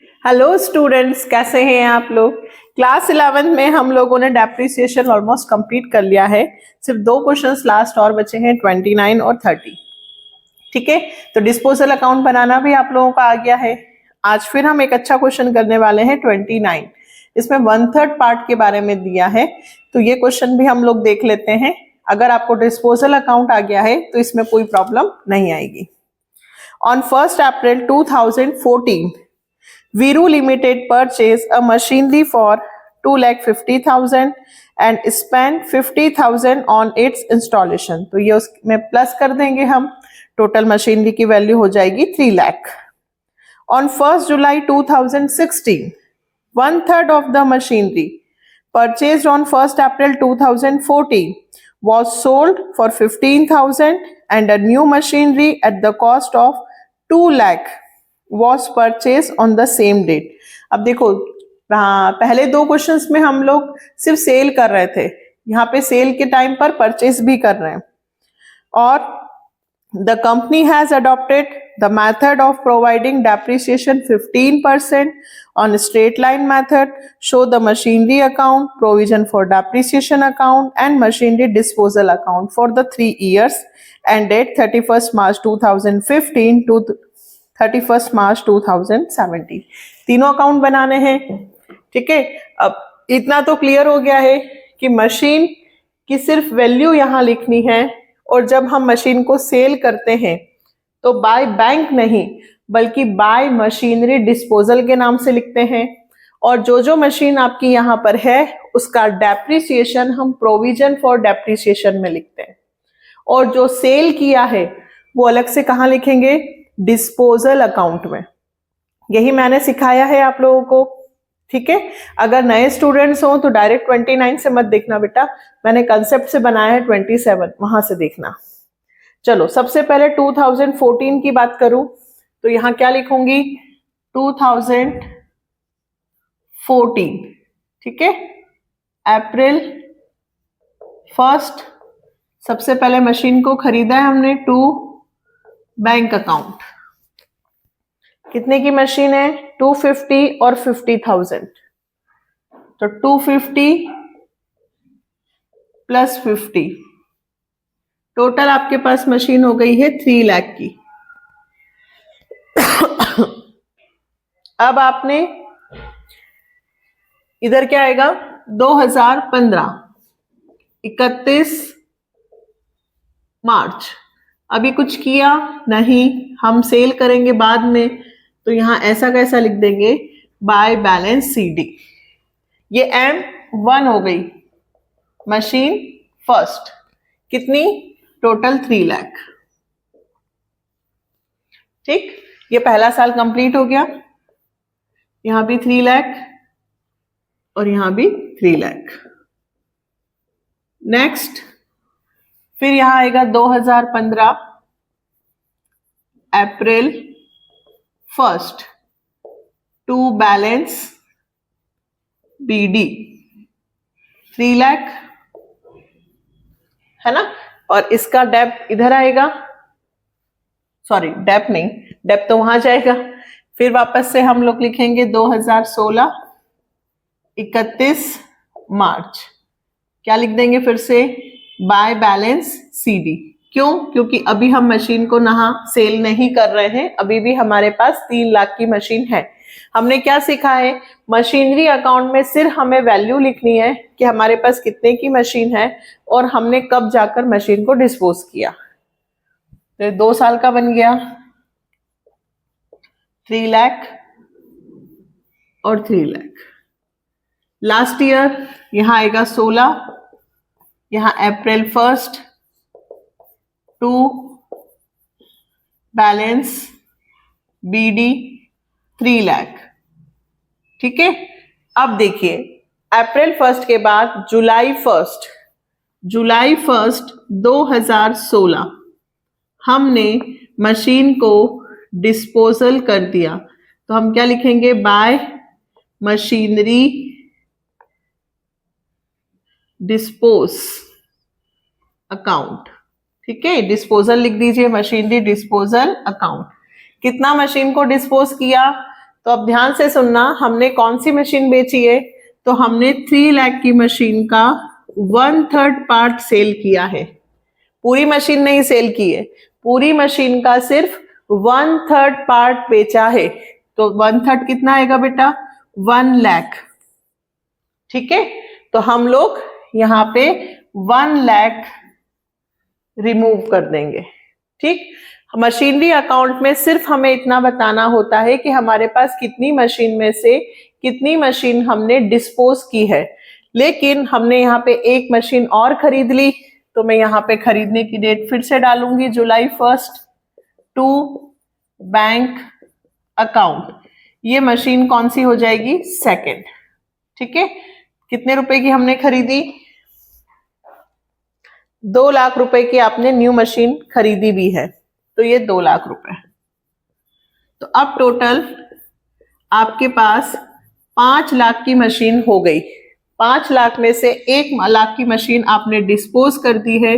Hello students, कैसे हैं आप लोग। क्लास 11 में हम लोगों ने डेप्रिसिएशन ऑलमोस्ट कंप्लीट कर लिया है। सिर्फ दो क्वेश्चंस लास्ट और बचे हैं, 29 और 30। ठीक है, तो डिस्पोजल अकाउंट बनाना भी आप लोगों का आ गया है। आज फिर हम एक अच्छा क्वेश्चन करने वाले हैं 29। इसमें 1/3 पार्ट के बारे में दिया है, तो ये क्वेश्चन भी हम लोग देख लेते हैं। अगर आपको डिस्पोजल अकाउंट आ गया है तो इसमें कोई प्रॉब्लम नहीं आएगी। On 1 April 2014 Viru Limited purchased a machinery for 2,50,000 and spent 50,000 on its installation। तो ये उसमें प्लस कर देंगे हम, टोटल मशीनरी की वैल्यू हो जाएगी 3 lakh. On 1 July 2016, 1/3 of the machinery purchased on 1 April 2014 was sold for 15,000 and a new machinery at the cost of 2 lakh was purchased on the same date। अब देखो, पहले दो क्वेश्चंस में हम लोग सिर्फ सेल कर रहे थे, यहाँ पे सेल के टाइम पर परचेज भी कर रहे हैं। और the company has adopted the method of providing depreciation 15% on straight line method, show the machinery account, provision for depreciation account and machinery disposal account for the 3 years ended 31st March 2015 to 31st March 2017। तीनों account बनाने हैं। ठीक है, अब इतना तो clear हो गया है कि मशीन की सिर्फ वैल्यू यहां लिखनी है, और जब हम मशीन को सेल करते हैं तो बाय बैंक नहीं बल्कि बाय मशीनरी डिस्पोजल के नाम से लिखते हैं। और जो जो मशीन आपकी यहां पर है उसका डेप्रिसिएशन हम प्रोविजन फॉर डेप्रिसिएशन में लिखते हैं, और जो सेल किया है वो अलग से कहां लिखेंगे, डिस्पोजल अकाउंट में। यही मैंने सिखाया है आप लोगों को। ठीक है, अगर नए स्टूडेंट्स हो तो डायरेक्ट 29 से मत देखना बेटा, मैंने कंसेप्ट से बनाया है 27, वहां से देखना। चलो, सबसे पहले 2014 की बात करूं तो यहां क्या लिखूंगी, 2014। ठीक है, अप्रैल 1 सबसे पहले मशीन को खरीदा है हमने, टू बैंक अकाउंट। कितने की मशीन है, 250 और 50,000, तो 250 प्लस 50, टोटल आपके पास मशीन हो गई है 3 लाख की। अब आपने इधर क्या आएगा, 2015 31 मार्च। अभी कुछ किया नहीं, हम सेल करेंगे बाद में, तो यहां ऐसा कैसा लिख देंगे, बाय बैलेंस CD। ये M1 हो गई मशीन फर्स्ट, कितनी, टोटल 3 लाख। ठीक, ये पहला साल कंप्लीट हो गया, यहां भी 3 लाख और यहां भी 3 लाख। नेक्स्ट, फिर यहां आएगा 2015 अप्रैल 1 टू बैलेंस BD 3 लाख, है ना। और इसका डेप इधर आएगा, सॉरी डेप नहीं, डेप तो वहां जाएगा। फिर वापस से हम लोग लिखेंगे 2016 31 मार्च, क्या लिख देंगे फिर से, बाय बैलेंस CD। क्यों, क्योंकि अभी हम मशीन को नहा सेल नहीं कर रहे हैं, अभी भी हमारे पास 3 लाख की मशीन है। हमने क्या सीखा है, मशीनरी अकाउंट में सिर्फ हमें वैल्यू लिखनी है कि हमारे पास कितने की मशीन है और हमने कब जाकर मशीन को डिस्पोज किया। तो 2 साल का बन गया, 3 लाख और 3 लाख। लास्ट ईयर यहां आएगा 16, यहां अप्रैल 1 टू बैलेंस BD 3 लाख। ठीक है, अब देखिए अप्रैल 1 के बाद जुलाई 1 2016 हमने मशीन को डिस्पोजल कर दिया, तो हम क्या लिखेंगे, बाय मशीनरी डिस्पोज अकाउंट। ठीक है, डिस्पोजल लिख दीजिए, मशीनरी डिस्पोजल अकाउंट। कितना मशीन को डिस्पोज किया, तो अब ध्यान से सुनना, हमने कौन सी मशीन बेची है, तो हमने 3 लाख की मशीन का 1/3 पार्ट सेल किया है। पूरी मशीन नहीं सेल की है, पूरी मशीन का सिर्फ 1/3 पार्ट बेचा है। तो 1/3 कितना आएगा बेटा, 1 लाख। ठीक है, तो हम लोग यहाँ पे 1 लाख रिमूव कर देंगे। ठीक, मशीनरी अकाउंट में सिर्फ हमें इतना बताना होता है कि हमारे पास कितनी मशीन में से कितनी मशीन हमने डिस्पोज की है। लेकिन हमने यहाँ पे एक मशीन और खरीद ली, तो मैं यहाँ पे खरीदने की डेट फिर से डालूंगी, जुलाई 1 टू बैंक अकाउंट। ये मशीन कौन सी हो जाएगी, सेकंड। ठीक है, कितने रुपए की हमने खरीदी, 2 लाख रुपए की आपने न्यू मशीन खरीदी भी है, तो ये 2 लाख रुपए। तो अब टोटल आपके पास 5 लाख की मशीन हो गई। 5 लाख में से 1 लाख की मशीन आपने डिस्पोज कर दी है,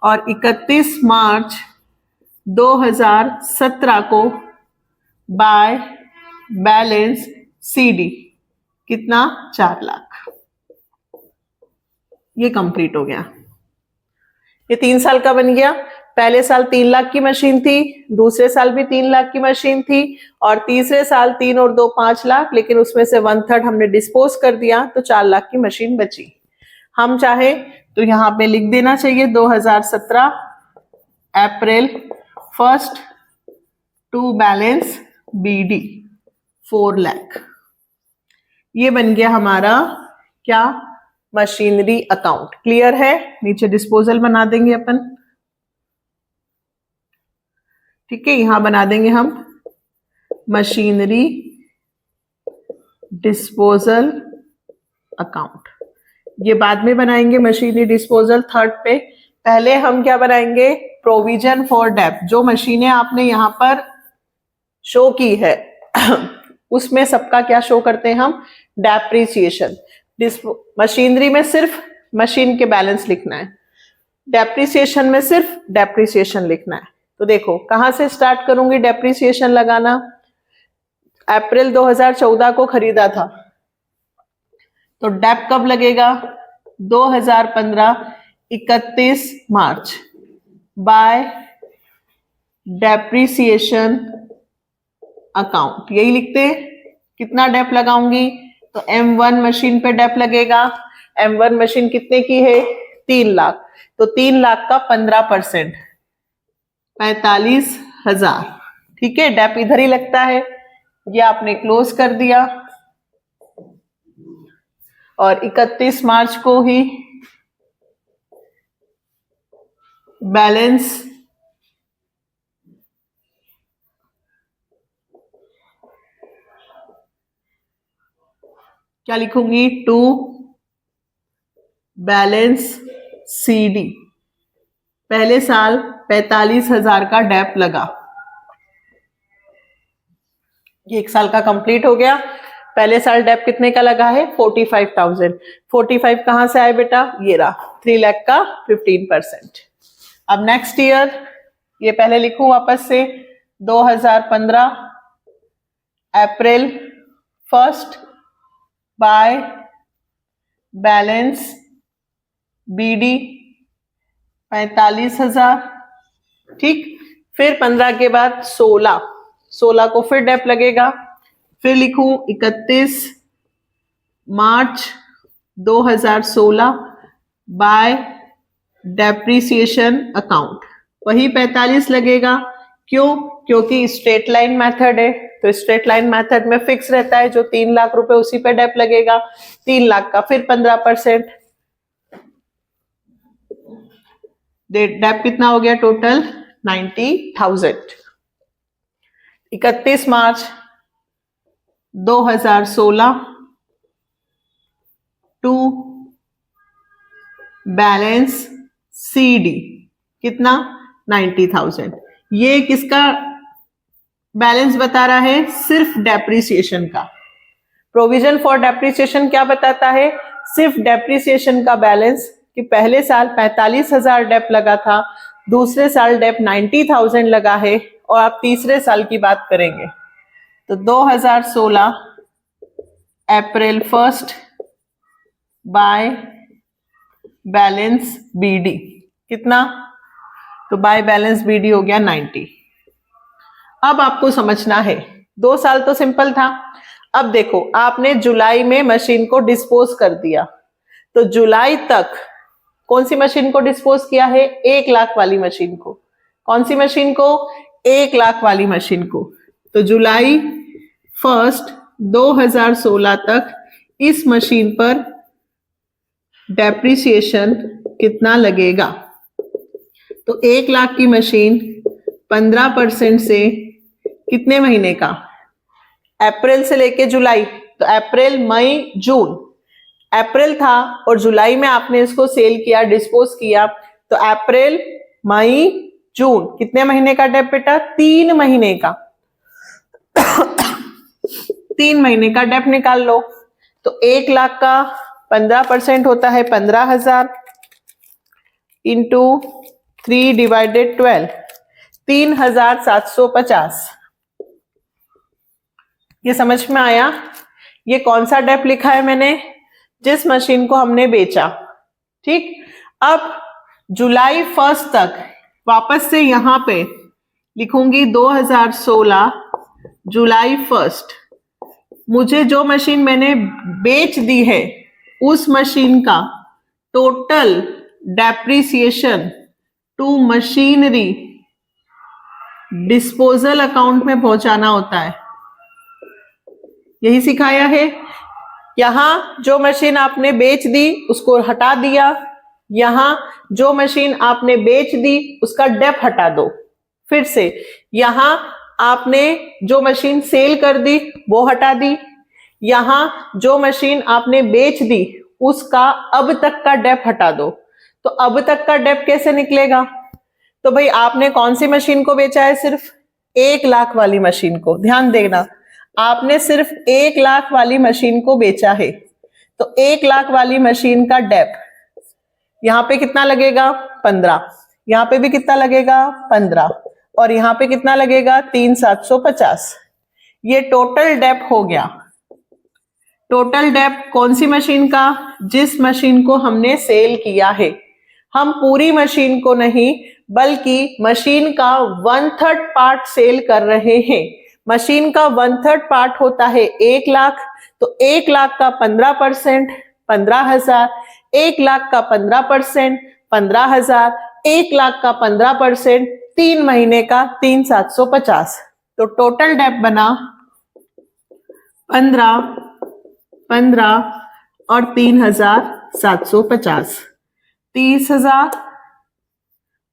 और 31 मार्च 2017 को बाय बैलेंस सीडी कितना, 4 लाख। ये कंप्लीट हो गया। ये 3 साल का बन गया। पहले साल 3 लाख की मशीन थी, दूसरे साल भी 3 लाख की मशीन थी, और तीसरे साल 3 और 2 5 लाख, लेकिन उसमें से 1/3 हमने डिस्पोज कर दिया, तो 4 लाख की मशीन बची। हम चाहे तो यहाँ पे लिख देना चाहिए 2017 अप्रैल 1 टू बैलेंस बीडी 4 लाख। ये बन गया हमारा क्या, मशीनरी अकाउंट। क्लियर है, नीचे डिस्पोजल बना देंगे अपन। ठीक है, यहां बना देंगे हम मशीनरी डिस्पोजल अकाउंट। ये बाद में बनाएंगे मशीनरी डिस्पोजल 3rd पे। पहले हम क्या बनाएंगे, प्रोविजन फॉर डेप्ट। जो मशीनें आपने यहां पर शो की है उसमें सबका क्या शो करते हैं हम, डेप्रिसिएशन। मशीनरी में सिर्फ मशीन के बैलेंस लिखना है, डेप्रिसिएशन में सिर्फ डेप्रिसिएशन लिखना है। तो देखो कहां से स्टार्ट करूंगी डेप्रिसिएशन लगाना। अप्रैल 2014 को खरीदा था, तो डेप कब लगेगा, 2015 31 मार्च बाय डेप्रिसिएशन अकाउंट। यही लिखते हैं। कितना डेप लगाऊंगी, तो M1 मशीन पे डेप लगेगा। M1 मशीन कितने की है, 3 लाख, तो 3 लाख का 15% 45,000। ठीक है, डेप इधर ही लगता है। ये आपने क्लोज कर दिया, और 31 मार्च को ही बैलेंस क्या लिखूंगी, टू बैलेंस सीडी। पहले साल 45,000 का डेप लगा। ये 1 साल का कंप्लीट हो गया। पहले साल डेप कितने का लगा है, 45,000। 45 कहां से आए बेटा, ये रहा, 3 लाख का 15%। अब नेक्स्ट ईयर, ये पहले लिखूं वापस से, 2015 अप्रैल 1 बाय बैलेंस बीडी 45,000। ठीक, फिर 15 के बाद 16 को फिर डेप लगेगा। फिर लिखूं 31 मार्च 2016 बाय डेप्रिसिएशन अकाउंट, वही 45 लगेगा। क्यों, क्योंकि स्ट्रेट लाइन मेथड है, तो स्ट्रेट लाइन मेथड में फिक्स रहता है, जो 3 लाख रुपए उसी पे डेप लगेगा। 3 लाख का फिर 15%, डेप कितना हो गया टोटल, 90,000। 31 मार्च 2016 टू बैलेंस सीडी कितना, 90,000। ये किसका बैलेंस बता रहा है, सिर्फ डेप्रिसिएशन का। प्रोविजन फॉर डेप्रिसिएशन क्या बताता है, सिर्फ डेप्रिसिएशन का बैलेंस, कि पहले साल 45,000 डेप लगा था, दूसरे साल डेप 90,000 लगा है, और आप तीसरे साल की बात करेंगे। तो 2016 अप्रैल 1 बाय बैलेंस बीडी कितना, तो बाय बैलेंस बीडी हो गया 90। अब आपको समझना है, 2 साल तो सिंपल था। अब देखो आपने जुलाई में मशीन को डिस्पोज कर दिया, तो जुलाई तक कौन सी मशीन को डिस्पोज किया है, 1 लाख वाली मशीन को। कौन सी मशीन को, 1 लाख वाली मशीन को। तो जुलाई 1 2016 तक इस मशीन पर डेप्रिसिएशन कितना लगेगा, तो 1 लाख की मशीन 15% से कितने महीने का, अप्रैल से लेके जुलाई, तो अप्रैल मई जून, अप्रैल था और जुलाई में आपने इसको सेल किया, डिस्पोज किया, तो अप्रैल मई जून कितने महीने का डेप बेटा, 3 महीने का। 3 महीने का डेप निकाल लो। तो 1 लाख का 15% होता है 15,000 इंटू 3 डिवाइडेड 12, 3,750। ये समझ में आया। ये कौन सा डेप लिखा है मैंने, जिस मशीन को हमने बेचा। ठीक, अब जुलाई 1 तक वापस से यहां पे लिखूंगी 2016 जुलाई 1, मुझे जो मशीन मैंने बेच दी है उस मशीन का total depreciation to machinery disposal account में पहुंचाना होता है। यही सिखाया है। यहां जो मशीन आपने बेच दी उसको हटा दिया, यहां जो मशीन आपने बेच दी उसका डेप हटा दो। फिर से यहां आपने जो मशीन सेल कर दी वो हटा दी, यहां जो मशीन आपने बेच दी उसका अब तक का डेप हटा दो। तो अब तक का डेप कैसे निकलेगा, तो भाई आपने कौन सी मशीन को बेचा है, सिर्फ 1 लाख वाली मशीन को। ध्यान देना, आपने सिर्फ 1 लाख वाली मशीन को बेचा है, तो 1 लाख वाली मशीन का डेप यहां पे कितना लगेगा, 15, यहां पे भी कितना लगेगा 15, और यहां पे कितना लगेगा 3,750। ये टोटल डेप हो गया। टोटल डेप कौन सी मशीन का, जिस मशीन को हमने सेल किया है। हम पूरी मशीन को नहीं बल्कि मशीन का 1/3 पार्ट सेल कर रहे हैं। मशीन का 1/3 पार्ट होता है 1 लाख, तो 1 लाख का 15% 15,000, 1 लाख का 15% 15,000, 1 लाख का 15% 3 महीने का 3,750। तो टोटल डेप बना 15, 15 और 3,750, 30,000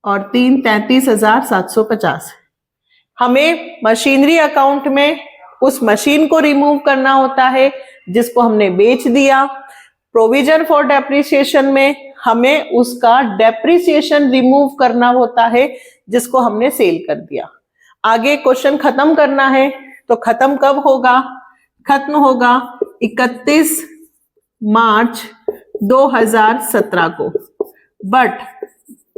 और 3 33,750। हमें मशीनरी अकाउंट में उस मशीन को रिमूव करना होता है जिसको हमने बेच दिया। प्रोविजन फॉर डेप्रिसिएशन में हमें उसका डेप्रिसिएशन रिमूव करना होता है जिसको हमने सेल कर दिया। आगे क्वेश्चन खत्म करना है, तो खत्म कब होगा, खत्म होगा 31 मार्च 2017 को। बट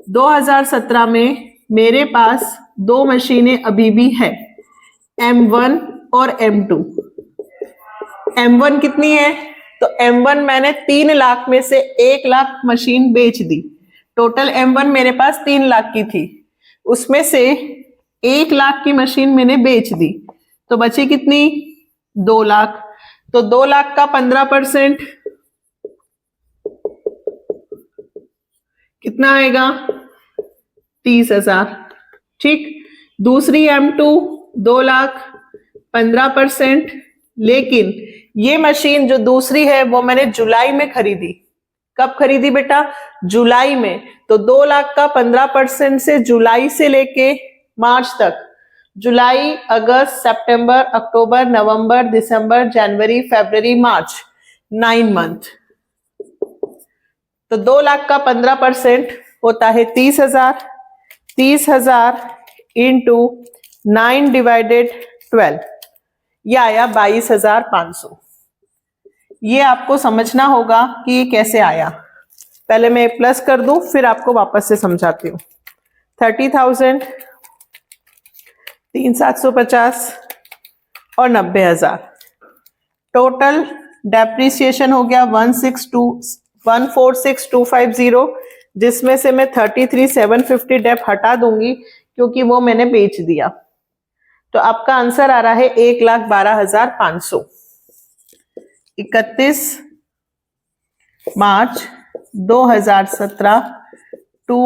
2017 में मेरे पास 2 मशीनें अभी भी है, M1 और M2। M1 कितनी है, तो M1 मैंने 3 लाख में से 1 लाख मशीन बेच दी। टोटल M1 मेरे पास 3 लाख की थी, उसमें से 1 लाख की मशीन मैंने बेच दी, तो बची कितनी 2 लाख। तो 2 लाख का 15% कितना आएगा 30,000। ठीक, दूसरी M2 2 लाख 15%, लेकिन ये मशीन जो दूसरी है वो मैंने जुलाई में खरीदी। कब खरीदी बेटा, जुलाई में। तो 2 लाख का 15% से जुलाई से लेके मार्च तक, जुलाई अगस्त सितंबर अक्टूबर नवंबर दिसंबर जनवरी फरवरी मार्च, 9 मंथ। तो 2 लाख का 15% होता है 30,000, 30,000 इंटू 9 डिवाइडेड 12, यह आया 22,500। ये आपको समझना होगा कि ये कैसे आया। पहले मैं प्लस कर दूं फिर आपको वापस से समझाती हूँ। 30,000 3,750 और 90,000। टोटल डेप्रीसिएशन हो गया 146,250, जिसमें से मैं 33,750 डेप हटा दूंगी क्योंकि वो मैंने बेच दिया। तो आपका आंसर आ रहा है 1,12,500। 31 मार्च 2017 टू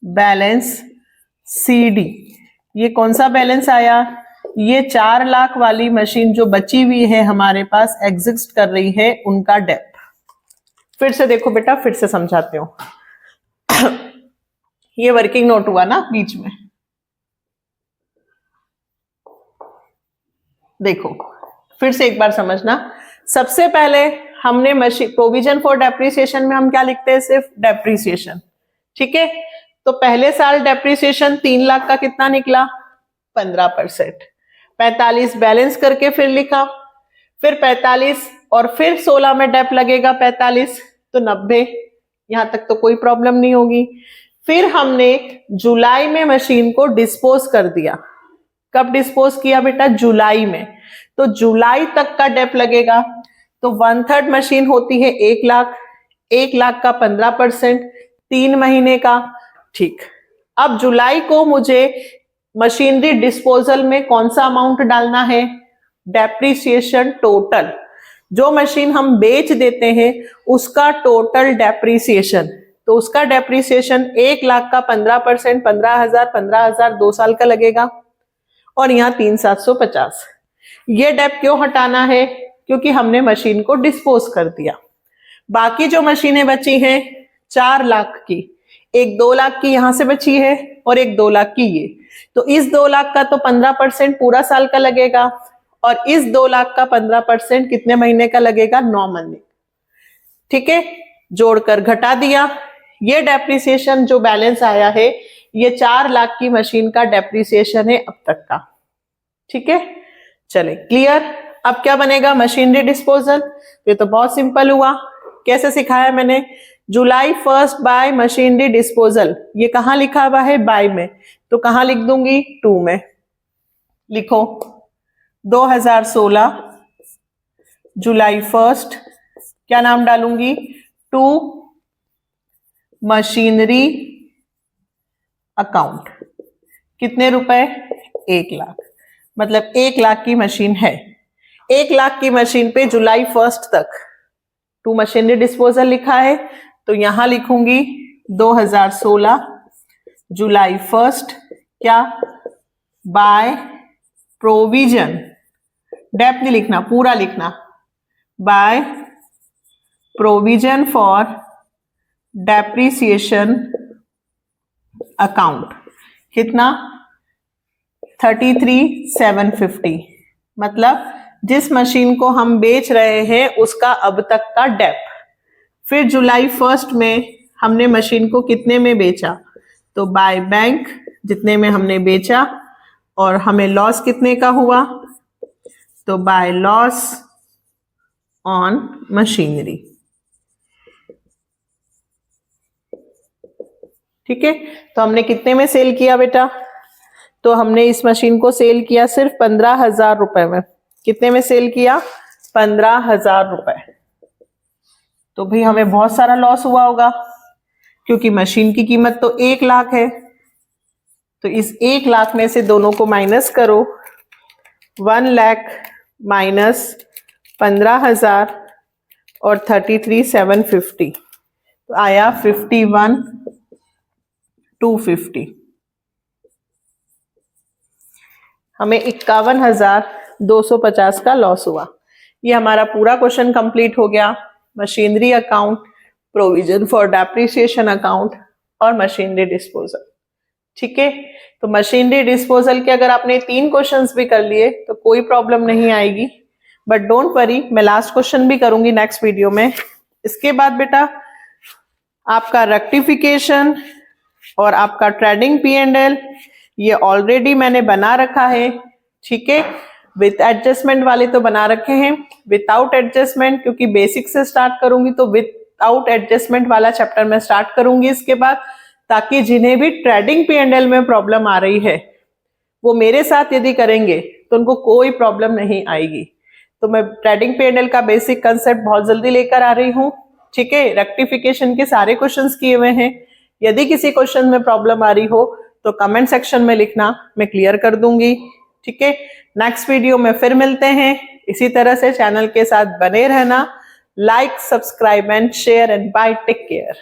बैलेंस CD। ये कौन सा बैलेंस आया? ये 4 लाख वाली मशीन जो बची हुई है हमारे पास, एग्जिस्ट कर रही है, उनका डेप। फिर से देखो बेटा, फिर से समझाते हो। ये वर्किंग नोट हुआ ना बीच में, देखो फिर से एक बार समझना। सबसे पहले हमने मशीन प्रोविजन फॉर डेप्रीसिएशन में हम क्या लिखते हैं? सिर्फ डेप्रीसिएशन। ठीक है, तो पहले साल डेप्रीसिएशन 3 लाख का कितना निकला? 15%। 45 बैलेंस करके फिर लिखा, फिर 45 और फिर 16 में डेप लगेगा 45, तो 90। यहां तक तो कोई प्रॉब्लम नहीं होगी। फिर हमने जुलाई में मशीन को डिस्पोज कर दिया। कब डिस्पोज किया बेटा? जुलाई में। तो जुलाई तक का डेप लगेगा। तो 1/3 मशीन होती है 1 लाख, 1 लाख का 15%, 3 महीने का। ठीक, अब जुलाई को मुझे मशीनरी डिस्पोजल में कौन सा अमाउंट डालना है? Depreciation total. जो मशीन हम बेच देते हैं उसका टोटल डेप्रीसिएशन। तो उसका डेप्रीसिएशन 1 लाख का 15%, 15,000, 15,000 2 साल का लगेगा। और यहाँ 3,750। ये डेप क्यों हटाना है? क्योंकि हमने मशीन को डिस्पोज कर दिया। बाकी जो मशीनें बची हैं 4 लाख की, एक 2 लाख की यहां से बची है और एक 2 लाख की ये। तो इस 2 लाख का तो 15% पूरा साल का लगेगा, और इस 2 लाख का 15% कितने महीने का लगेगा? 9 महीने। ठीक है, जोड़कर घटा दिया। ये डेप्रीसिएशन जो बैलेंस आया है, ये 4 लाख की मशीन का डेप्रीसिएशन है अब तक का। ठीक है, चले क्लियर। अब क्या बनेगा? Machinery disposal. ये तो बहुत सिंपल हुआ। कैसे सिखाया मैंने? जुलाई 1 बाय मशीनरी डिस्पोजल। ये कहां लिखा हुआ है? बाय में। तो कहां लिख दूंगी? 2 में। लिखो 2016 जुलाई 1, क्या नाम डालूंगी? To machinery account. कितने रुपए? 1 लाख। मतलब 1 लाख की मशीन है। 1 लाख की मशीन पे जुलाई 1 तक टू मशीनरी डिस्पोजल लिखा है, तो यहां लिखूंगी 2016 जुलाई 1 क्या? By provision. डेप नहीं लिखना, पूरा लिखना। By provision for depreciation account. कितना? 33,750। मतलब जिस मशीन को हम बेच रहे हैं उसका अब तक का डेप। फिर जुलाई 1 में हमने मशीन को कितने में बेचा? तो बाय बैंक, जितने में हमने बेचा, और हमें लॉस कितने का हुआ? तो बाय लॉस ऑन मशीनरी। ठीक है, तो हमने कितने में सेल किया बेटा? तो हमने इस मशीन को सेल किया सिर्फ 15,000 रुपए में। कितने में सेल किया? 15,000 रुपए। तो भाई हमें बहुत सारा लॉस हुआ होगा, क्योंकि मशीन की कीमत तो 1 लाख है। तो इस 1 लाख में से दोनों को माइनस करो। 1 लाख माइनस 15,000 और 33,750, तो आया 51,250। हमें 51,250 का लॉस हुआ। ये हमारा पूरा क्वेश्चन कंप्लीट हो गया। Machinery account, provision for depreciation account और मशीनरी डिस्पोजल। ठीक है, तो मशीनरी डिस्पोजल के अगर आपने 3 क्वेश्चंस भी कर लिए तो कोई प्रॉब्लम नहीं आएगी। बट डोंट वरी, मैं लास्ट क्वेश्चन भी करूंगी नेक्स्ट वीडियो में। इसके बाद बेटा आपका रेक्टिफिकेशन और आपका ट्रेडिंग P&L ये ऑलरेडी मैंने बना रखा है। ठीक है, विथ एडजस्टमेंट वाले तो बना रखे हैं, विदाउट एडजस्टमेंट क्योंकि बेसिक से स्टार्ट करूंगी तो विदाउट एडजस्टमेंट वाला चैप्टर में स्टार्ट करूंगी इसके बाद, ताकि जिन्हें भी ट्रेडिंग P&L में प्रॉब्लम आ रही है वो मेरे साथ यदि करेंगे तो उनको कोई प्रॉब्लम नहीं आएगी। तो मैं ट्रेडिंग P&L का बेसिक कंसेप्ट बहुत जल्दी लेकर आ रही हूँ, ठीक है। रेक्टिफिकेशन के सारे क्वेश्चंस किए हुए हैं। यदि किसी क्वेश्चन में प्रॉब्लम आ रही हो तो कमेंट सेक्शन में लिखना, मैं क्लियर कर दूंगी, ठीक है। नेक्स्ट वीडियो में फिर मिलते हैं। इसी तरह से चैनल के साथ बने रहना। Like, subscribe and share and bye, take care.